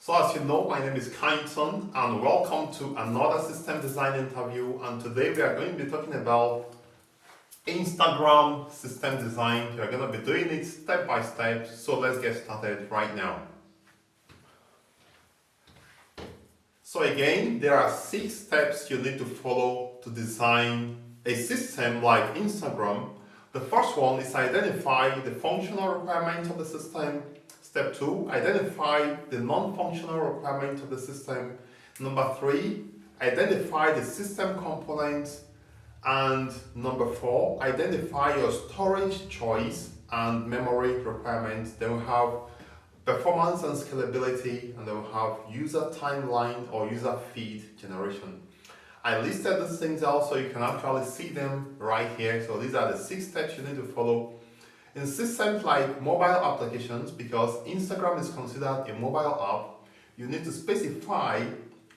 So as you know, my name is Kyneton and welcome to another system design interview, and today we are going to be talking about Instagram system design. We are going to be doing it step by step, so let's get started right now. So again, there are 6 steps you need to follow to design a system like Instagram. The first one is identify the functional requirements of the system. Step 2, identify the non-functional requirements of the system. Number 3, identify the system components. And number 4, identify your storage choice and memory requirements. Then we have performance and scalability, and then we have user timeline or user feed generation. I listed these things out so you can actually see them right here. So these are the 6 steps you need to follow. In systems like mobile applications, because Instagram is considered a mobile app, you need to specify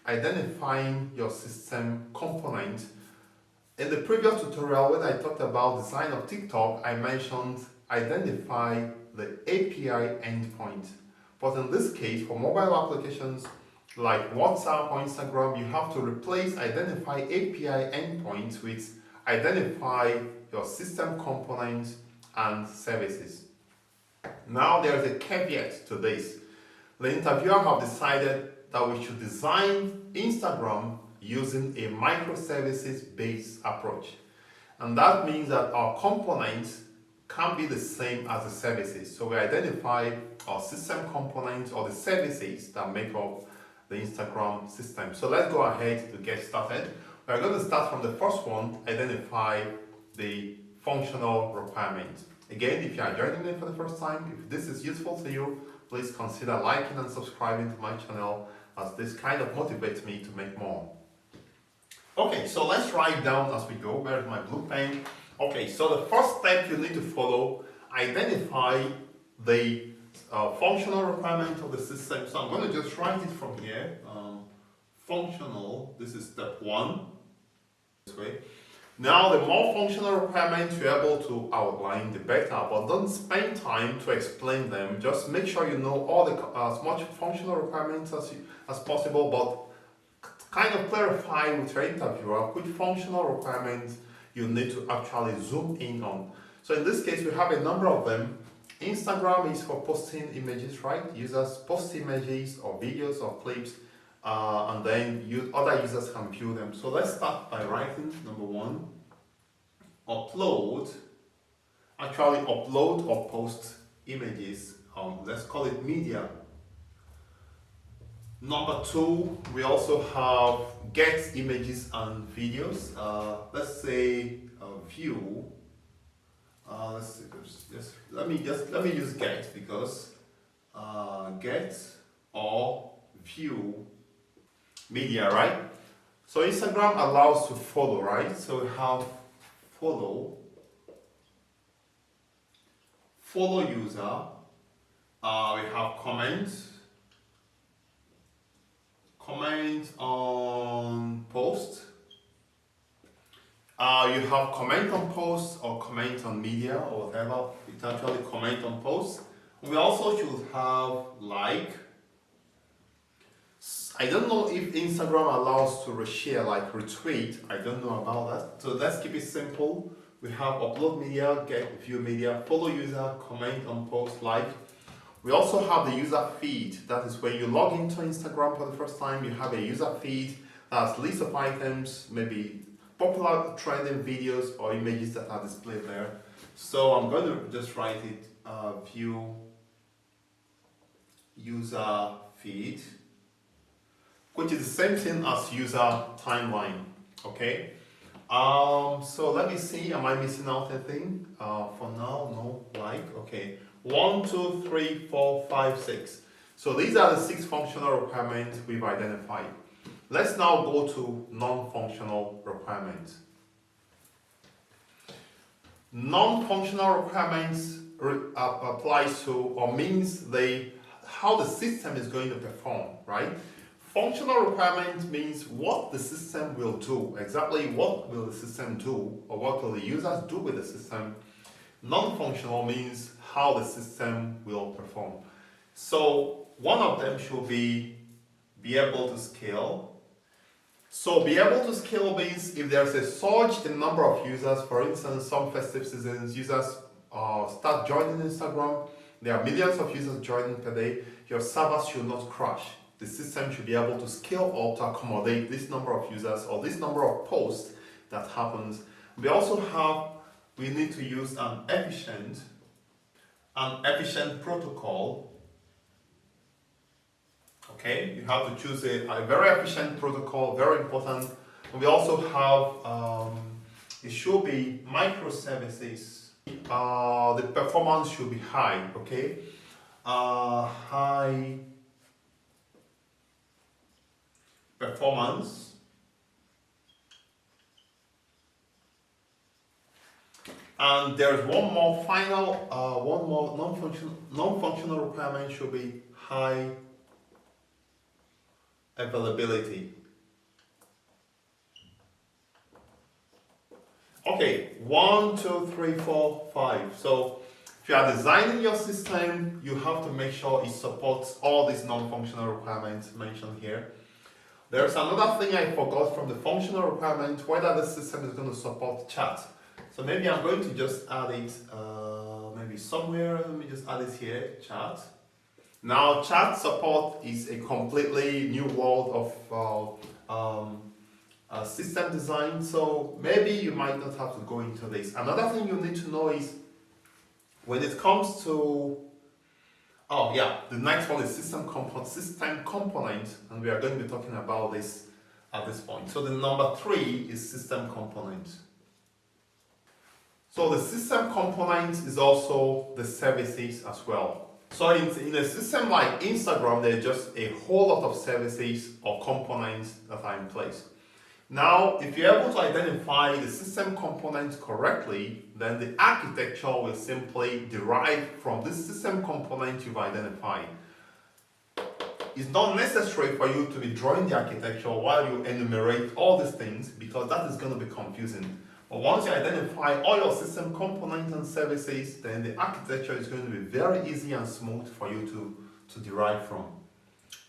identifying your system component. In the previous tutorial when I talked about design of TikTok, I mentioned identify the API endpoint. But in this case, for mobile applications like WhatsApp or Instagram, you have to replace identify API endpoints with identify your system components and services. Now there's a caveat to this. The interviewer have decided that we should design Instagram using a microservices based approach. And that means that our components can be the same as the services. So we identify our system components or the services that make up the Instagram system. So let's go ahead to get started. We're going to start from the first one, identify the functional requirements. Again, if you are joining me for the first time, if this is useful to you, please consider liking and subscribing to my channel, as this kind of motivates me to make more. Okay, so let's write down as we go. Where's my blue pen? Okay, so the first step you need to follow, identify the functional requirement of the system. So I'm going to just write it from here. Functional, this is step 1. This way. Now, the more functional requirements you're able to outline, the better. But don't spend time to explain them. Just make sure you know all as much functional requirements as possible, but kind of clarify with your interviewer which functional requirements you need to actually zoom in on. So in this case, we have a number of them. Instagram is for posting images, right? Users post images or videos or clips, and then other users can view them. So let's start by writing number 1. Upload or post images. Let's call it media. Number 2, we also have get images and videos. Let's say view. Let me use get, because get or view media, right? So Instagram allows to follow, right? So we have follow user. We have comment on post. You have comment on post or comment on media or whatever. It's actually comment on post. We also should have like. I don't know if Instagram allows to reshare, like retweet. I don't know about that. So let's keep it simple. We have upload media, get view media, follow user, comment on post, like. We also have the user feed. That is when you log into Instagram for the first time. You have a user feed that's list of items, maybe popular trending videos or images that are displayed there. So I'm going to just write it view user feed, which is the same thing as user timeline. Okay. So let me see. Am I missing out anything? For now, no. Like, okay. 1, 2, 3, 4, 5, 6. So these are the 6 functional requirements we've identified. Let's now go to non-functional requirements. Non-functional requirements applies to or means how the system is going to perform, right? Functional requirement means what the system will do. Exactly what will the system do, or what will the users do with the system. Non-functional means how the system will perform. So one of them should be able to scale. So be able to scale means if there's a surge in number of users, for instance, some festive seasons, users start joining Instagram, there are millions of users joining per day, your servers should not crash. The system should be able to scale up to accommodate this number of users or this number of posts that happens. We need to use an efficient protocol. Okay, you have to choose a very efficient protocol, very important. And we also have, it should be microservices. The performance should be high, okay? High performance. And there's one more non-functional requirement should be high availability. Okay, 1, 2, 3, 4, 5. So if you are designing your system, you have to make sure it supports all these non-functional requirements mentioned here. There's another thing I forgot from the functional requirement, whether the system is going to support chat. So maybe I'm going to just add it maybe somewhere. Let me just add it here, chat. Now, chat support is a completely new world of system design, so maybe you might not have to go into this. Another thing you need to know is when it comes to, the next one is system component, and we are going to be talking about this at this point. So the number 3 is system component. So the system component is also the services as well. So in a system like Instagram, there's just a whole lot of services or components that are in place. Now, if you're able to identify the system components correctly, then the architecture will simply derive from this system component you've identified. It's not necessary for you to be drawing the architecture while you enumerate all these things, because that is going to be confusing. But once you identify all your system components and services, then the architecture is going to be very easy and smooth for you to derive from.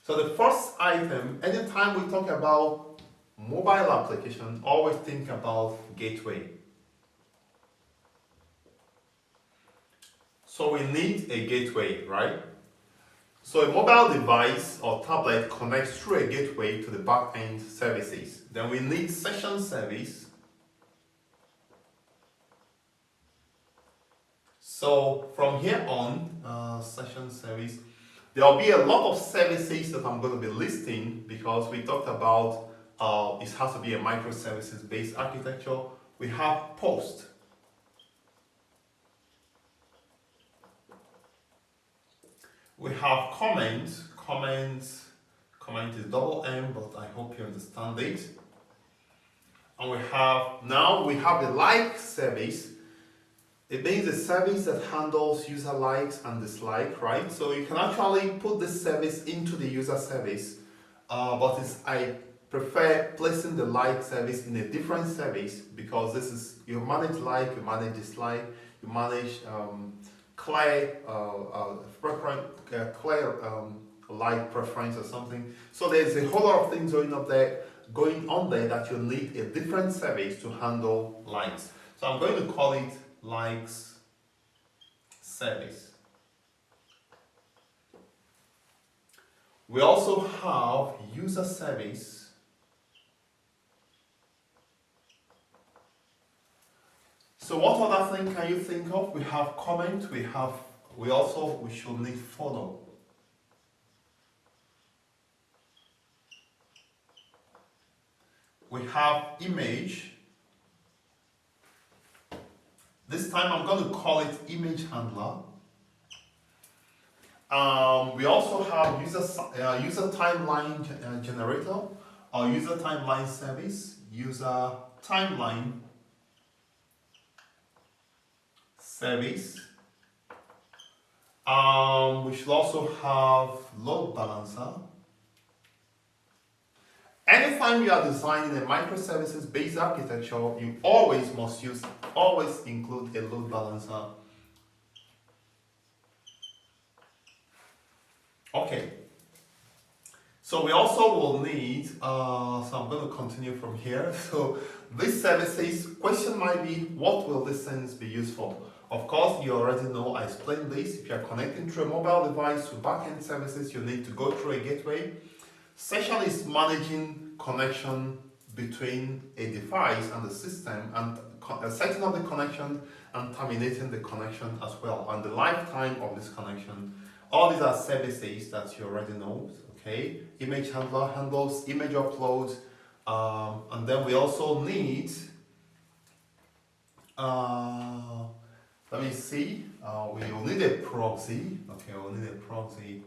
So the first item, anytime we talk about mobile application, always think about gateway. So we need a gateway, right? So a mobile device or tablet connects through a gateway to the back-end services. Then we need session service. So from here on, session service, there will be a lot of services that I'm going to be listing because we talked about it has to be a microservices based architecture. We have post. We have comment. Comment is double M, but I hope you understand it. And we have the like service. It means a service that handles user likes and dislikes, right? So you can actually put this service into the user service, but I prefer placing the like service in a different service because this is, you manage like, you manage dislike, you manage clear like preference or something. So there's a whole lot of things going on there that you need a different service to handle likes. So I'm going to call it likes service. We also have user service. So what other thing can you think of? We have comment, we should need follow. We have image. This time I'm going to call it image handler. We also have user timeline generator or user timeline service, user timeline service. We should also have load balancer. Anytime you are designing a microservices based architecture, you always include a load balancer. Okay. So we also will need, so I'm going to continue from here. So these services, question might be, what will these things be used for? Of course, you already know, I explained this. If you're connecting through a mobile device to backend services, you need to go through a gateway. Session is managing connection between a device and the system and setting up the connection and terminating the connection as well, and the lifetime of this connection. All these are services that you already know. Okay, image handler handles image uploads, and then we also need, let me see, we will need a proxy. Okay, we'll need a proxy.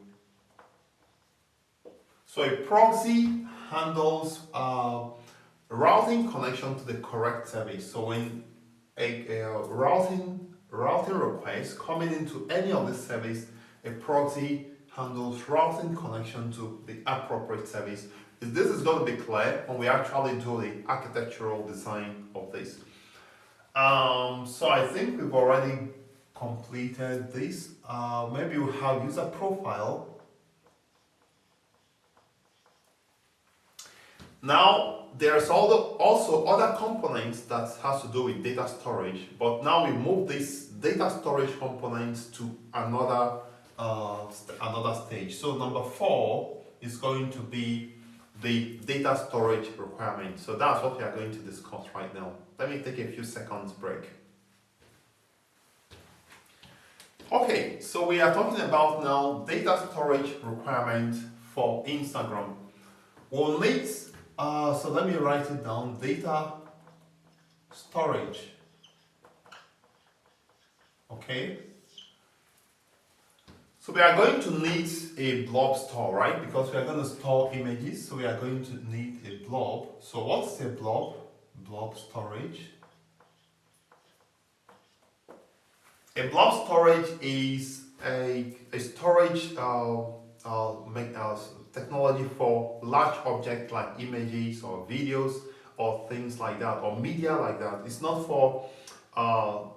So a proxy handles routing connection to the correct service. So when a routing request coming into any of this service, a proxy handles routing connection to the appropriate service. This is going to be clear when we actually do the architectural design of this. So I think we've already completed this. Maybe we have user profile. Now, there's also other components that has to do with data storage, but now we move this data storage components to another stage. So number 4 is going to be the data storage requirement. So that's what we are going to discuss right now. Let me take a few seconds break. Okay, so we are talking about now data storage requirement for Instagram. We'll need, so let me write it down, data storage. Okay. So we are going to need a blob store, right? Because we are going to store images, so we are going to need a blob. So what's a blob? Blob storage. A blob storage is a storage technology for large objects like images or videos or things like that, or media like that. It's not for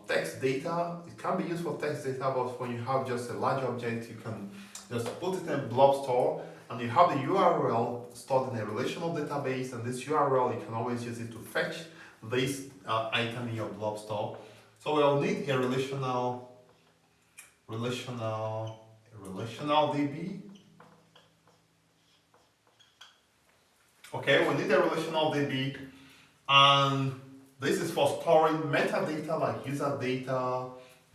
text data. It can be used for text data, but when you have just a large object, you can just put it in blob store, and you have the URL stored in a relational database, and this URL you can always use it to fetch this item in your blob store. So we'll need a relational DB. Okay, we need a relational DB, and this is for storing metadata like user data,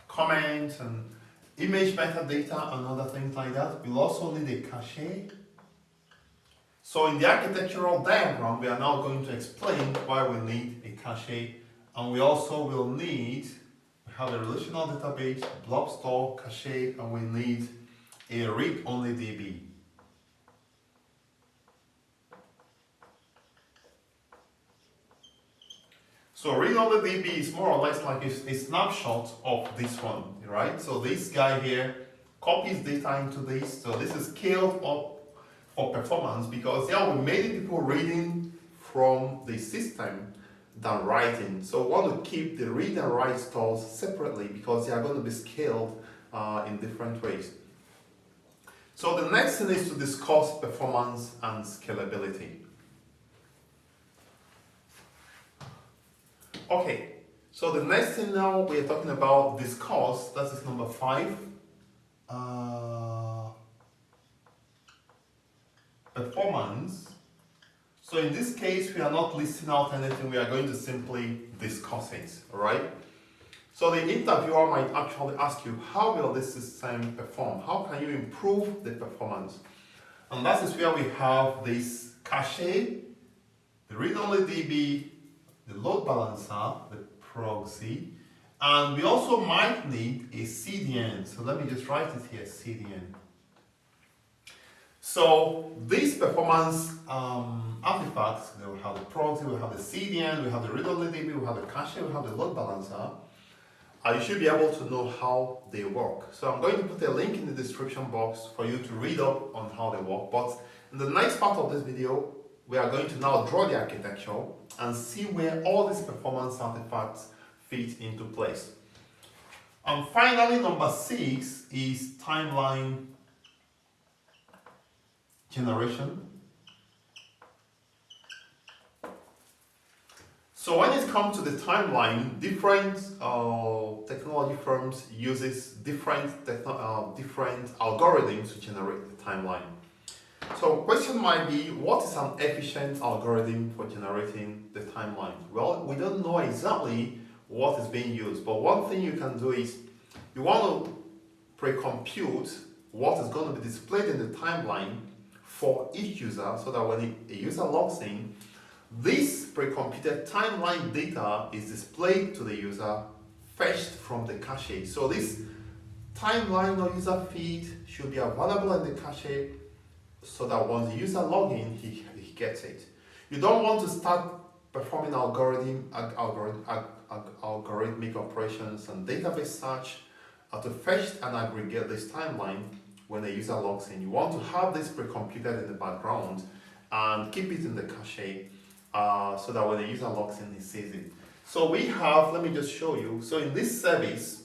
comments, and image metadata, and other things like that. We'll also need a cache. So in the architectural diagram, we are now going to explain why we need a cache, and we also will need, we have a relational database, blob store, cache, and we need a read-only DB. So read-only DB is more or less like a snapshot of this one, right? So this guy here copies data into this. So this is scaled up for performance because there are many people reading from the system than writing. So we want to keep the read and write stores separately because they are going to be scaled in different ways. So the next thing is to discuss performance and scalability. Okay, so the next thing now we are talking about discuss, that is number 5. Performance. So in this case, we are not listing out anything, we are going to simply discuss it, alright? So the interviewer might actually ask you, how will this system perform? How can you improve the performance? And that is where we have this cache, the read-only DB, the load balancer, the proxy, and we also might need a CDN. So let me just write it here, CDN. So these performance artifacts, we will have the proxy, we have the CDN, we have the read-only DB, we have the cache, we have the load balancer. You should be able to know how they work. So I'm going to put a link in the description box for you to read up on how they work. But in the next part of this video, we are going to now draw the architecture and see where all these performance artifacts fit into place. And finally, number 6 is timeline generation. So when it comes to the timeline, different technology firms uses different algorithms to generate the timeline. So question might be, what is an efficient algorithm for generating the timeline? Well, we don't know exactly what is being used, but one thing you can do is you want to pre-compute what is going to be displayed in the timeline for each user, so that when a user logs in, this pre-computed timeline data is displayed to the user fetched from the cache. So this timeline or user feed should be available in the cache, so that once the user logs in, he gets it. You don't want to start performing algorithmic operations and database search to fetch and aggregate this timeline when a user logs in. You want to have this pre-computed in the background and keep it in the cache so that when the user logs in, he sees it. So we have, let me just show you. So in this service,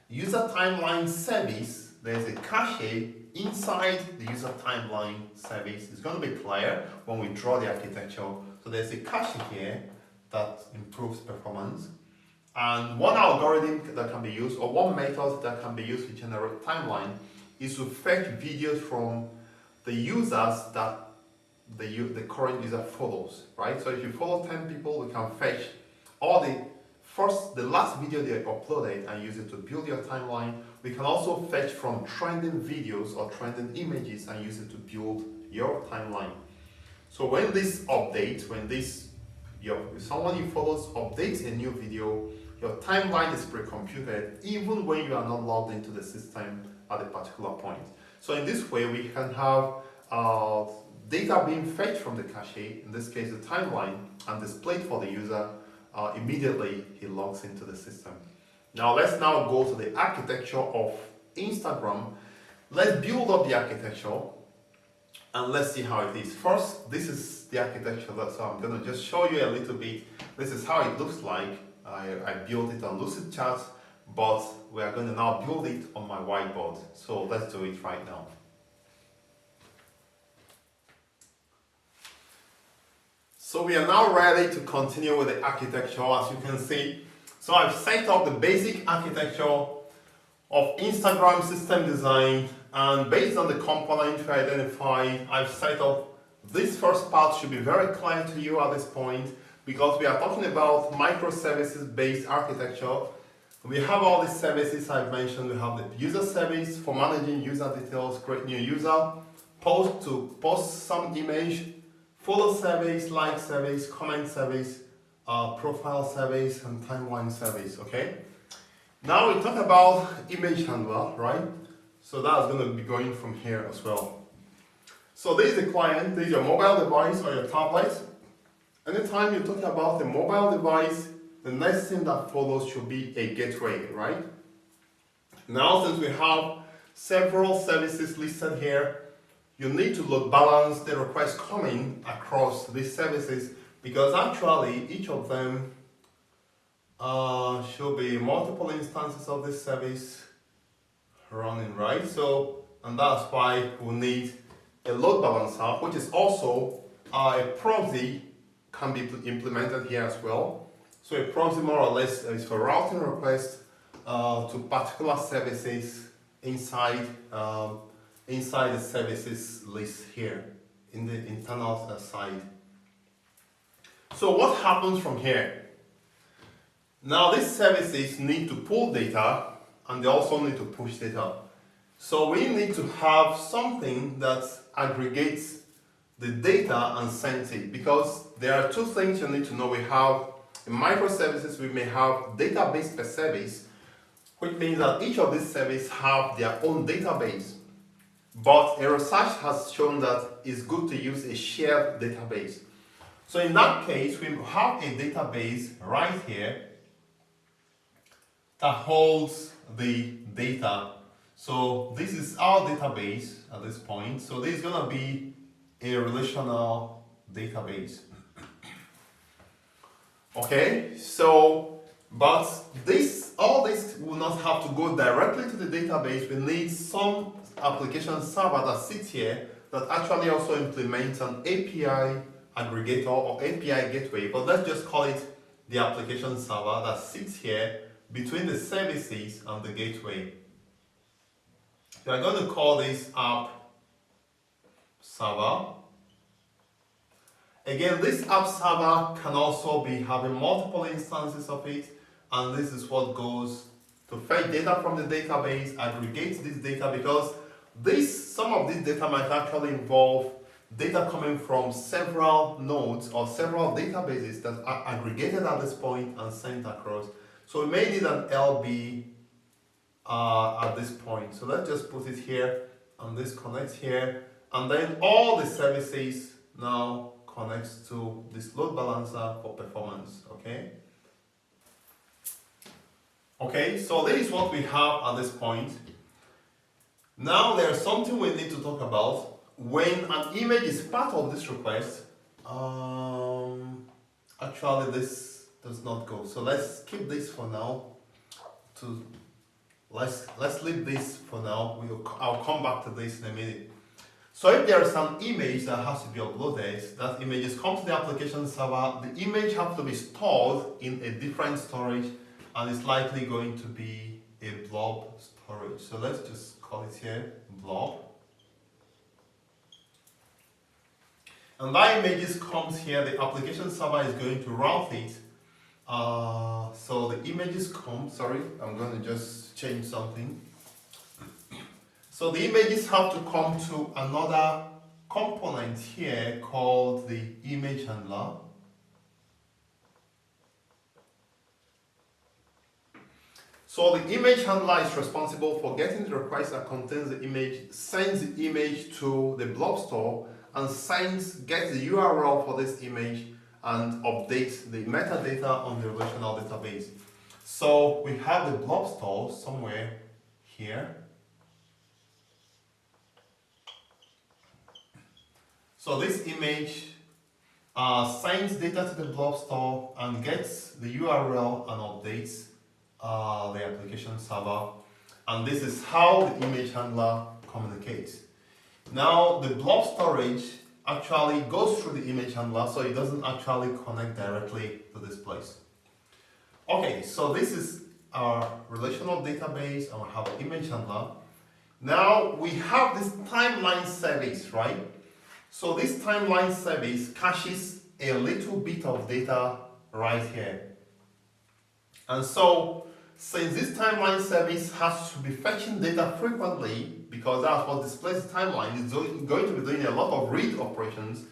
user timeline service, there's a cache inside the user timeline service. It's going to be clear when we draw the architecture. So there's a cache here that improves performance. And one algorithm that can be used, or one method that can be used to generate timeline, is to fetch videos from the users that the current user follows, right? So if you follow 10 people, we can fetch all the last video they uploaded and use it to build your timeline. We can also fetch from trending videos or trending images and use it to build your timeline. So when this updates, if someone you follow updates a new video, your timeline is pre-computed even when you are not logged into the system at a particular point. So in this way, we can have data being fetched from the cache, in this case the timeline, and displayed for the user immediately he logs into the system. Now let's now go to the architecture of Instagram. Let's build up the architecture and let's see how it is. First, this is the architecture, so I'm going to just show you a little bit. This is how it looks like. I built it on Lucid Charts, but we are going to now build it on my whiteboard. So let's do it right now. So we are now ready to continue with the architecture, as you can see. So I've set up the basic architecture of Instagram system design, and based on the component we identified, I've set up this first part. Should be very clear to you at this point, because we are talking about microservices based architecture. We have all these services I've mentioned. We have the user service for managing user details, create new user, post some image, follow service, like service, comment service, profile service, and timeline service. Okay. Now we talk about image handler, right? So that's going to be going from here as well. So this is the client. This is your mobile device or your tablet. Anytime you're talking about a mobile device, the next thing that follows should be a gateway, right? Now, since we have several services listed here, you need to load balance the requests coming across these services, because actually each of them should be multiple instances of this service running, right? So, and that's why we need a load balancer, which is also a proxy, can be implemented here as well. So a proxy more or less is for routing requests to particular services inside the services list here in the internal side. So what happens from here? Now these services need to pull data and they also need to push data. So we need to have something that aggregates the data and sends it, because there are two things you need to know. We have in microservices, we may have database per service, which means that each of these services have their own database. But a research has shown that it's good to use a shared database. So in that case, we have a database right here that holds the data. So this is our database at this point. So this is going to be a relational database. Okay, so, but all this will not have to go directly to the database. We need some application server that sits here that actually also implements an API aggregator or API gateway, but let's just call it the application server that sits here between the services and the gateway. We are going to call this app server. Again, this app server can also be having multiple instances of it, and this is what goes to fetch data from the database, aggregate this data, because some of this data might actually involve data coming from several nodes or several databases that are aggregated at this point and sent across. So we may need an LB at this point. So let's just put it here, and this connects here, and then all the services now connects to this load balancer for performance. Okay, so this is what we have at this point. Now there's something we need to talk about. When an image is part of this request, actually this does not go. So let's keep this for now. Let's leave this for now. I'll come back to this in a minute. So if there is an image that has to be uploaded, that images come to the application server, the image has to be stored in a different storage, and it's likely going to be a blob storage. So let's just call it here blob. And that images comes here, the application server is going to route it. So the images come, sorry, I'm going to just change something. So the images have to come to another component here called the image handler. So the image handler is responsible for getting the request that contains the image, sends the image to the blob store, and gets the URL for this image and updates the metadata on the relational database. So we have the blob store somewhere here. So this image sends data to the blob store and gets the URL and updates the application server, and this is how the image handler communicates. Now the blob storage actually goes through the image handler, so it doesn't actually connect directly to this place. Okay, so this is our relational database, and we have an image handler. Now we have this timeline service, right? So this timeline service caches a little bit of data right here. And so since this timeline service has to be fetching data frequently, because that's what displays the timeline, it's going to be doing a lot of read operations,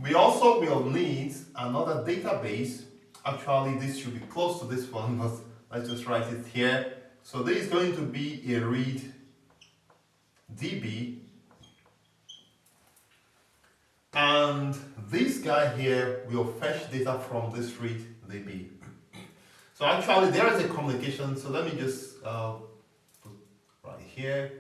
we also will need another database. Actually, this should be close to this one, but let's just write it here. So there is going to be a read DB, and this guy here will fetch data from this read DB. So actually there is a communication, so let me just put right here.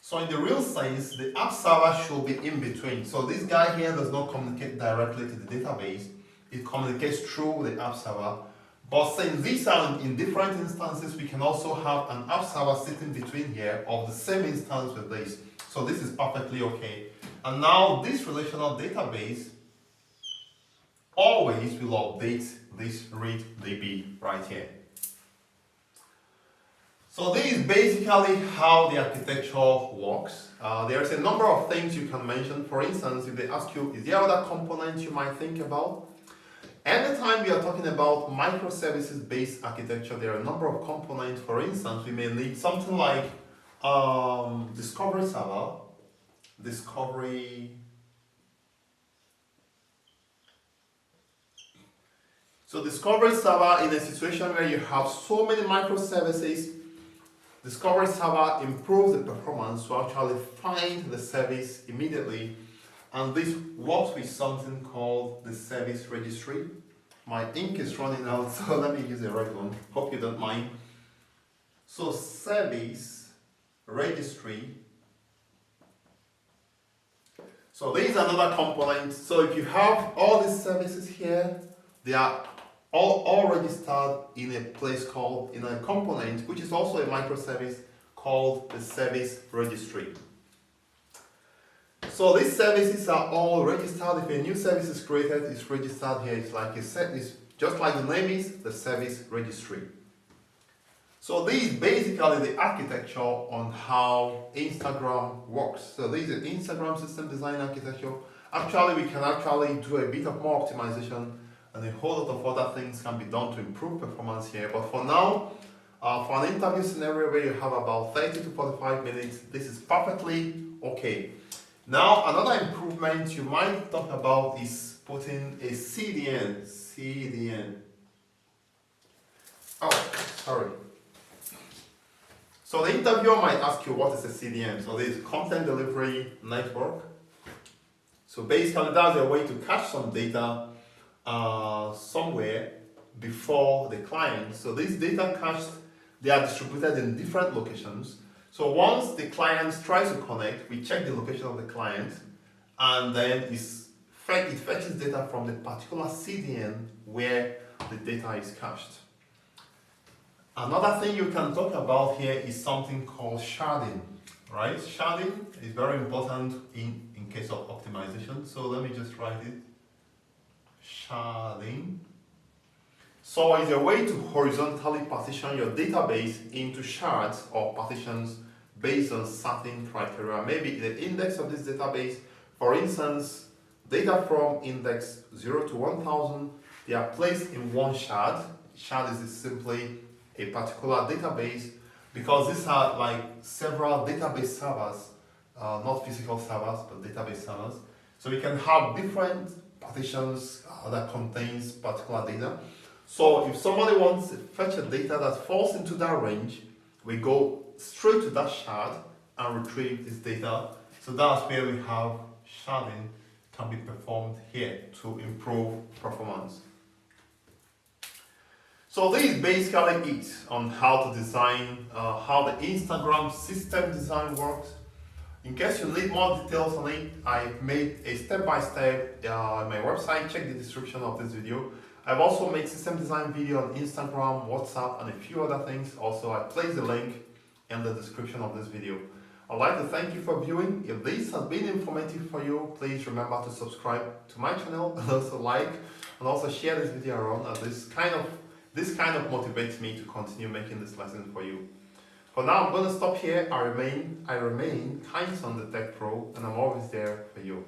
So in the real sense, the app server should be in between. So this guy here does not communicate directly to the database, it communicates through the app server. But since these are in different instances, we can also have an app server sitting between here of the same instance with this. So this is perfectly okay. And now this relational database always will update this read DB right here. So this is basically how the architecture works. There's a number of things you can mention. For instance, if they ask you, is there other components you might think about? Anytime we are talking about microservices-based architecture, there are a number of components. For instance, we may need something like discovery server, So discovery server, in a situation where you have so many microservices, discovery server improves the performance to actually find the service immediately, and this works with something called the service registry. My ink is running out, so let me use the right one. Hope you don't mind. So service registry. So there is another component. So if you have all these services here, they are all registered in a place called, in a component, which is also a microservice called the service registry. So these services are all registered. If a new service is created, it's registered here. It's like it's just like the name is, the service registry. So this is basically the architecture on how Instagram works. So this is the Instagram system design architecture. Actually, we can actually do a bit of more optimization, and a whole lot of other things can be done to improve performance here. But for now, for an interview scenario where you have about 30 to 45 minutes, this is perfectly okay. Now, another improvement you might talk about is putting a CDN. Oh, sorry. So the interviewer might ask you, what is a CDN? So this is Content Delivery Network. So basically that's a way to cache some data somewhere before the client. So these data cached, they are distributed in different locations. So once the client tries to connect, we check the location of the client, and then it fetches data from the particular CDN where the data is cached. Another thing you can talk about here is something called sharding, right? Sharding is very important in case of optimization. So let me just write it. Sharding. So it's a way to horizontally partition your database into shards or partitions based on certain criteria. Maybe the index of this database, for instance, data from index 0 to 1000, they are placed in one shard. Shard is simply a particular database, because these are like several database servers, not physical servers, but database servers. So we can have different partitions that contains particular data. So if somebody wants to fetch a data that falls into that range, we go straight to that shard and retrieve this data. So that's where we have sharding can be performed here to improve performance. So this is basically it on how to design, how the Instagram system design works. In case you need more details on it, I've made a step-by-step on my website. Check the description of this video. I've also made system design video on Instagram, WhatsApp, and a few other things. Also, I place the link in the description of this video. I'd like to thank you for viewing. If this has been informative for you, please remember to subscribe to my channel, and also like, and also share this video around, as this kind of motivates me to continue making this lesson for you. For now, I'm going to stop here. I remain Kinds on the Tech Pro, and I'm always there for you.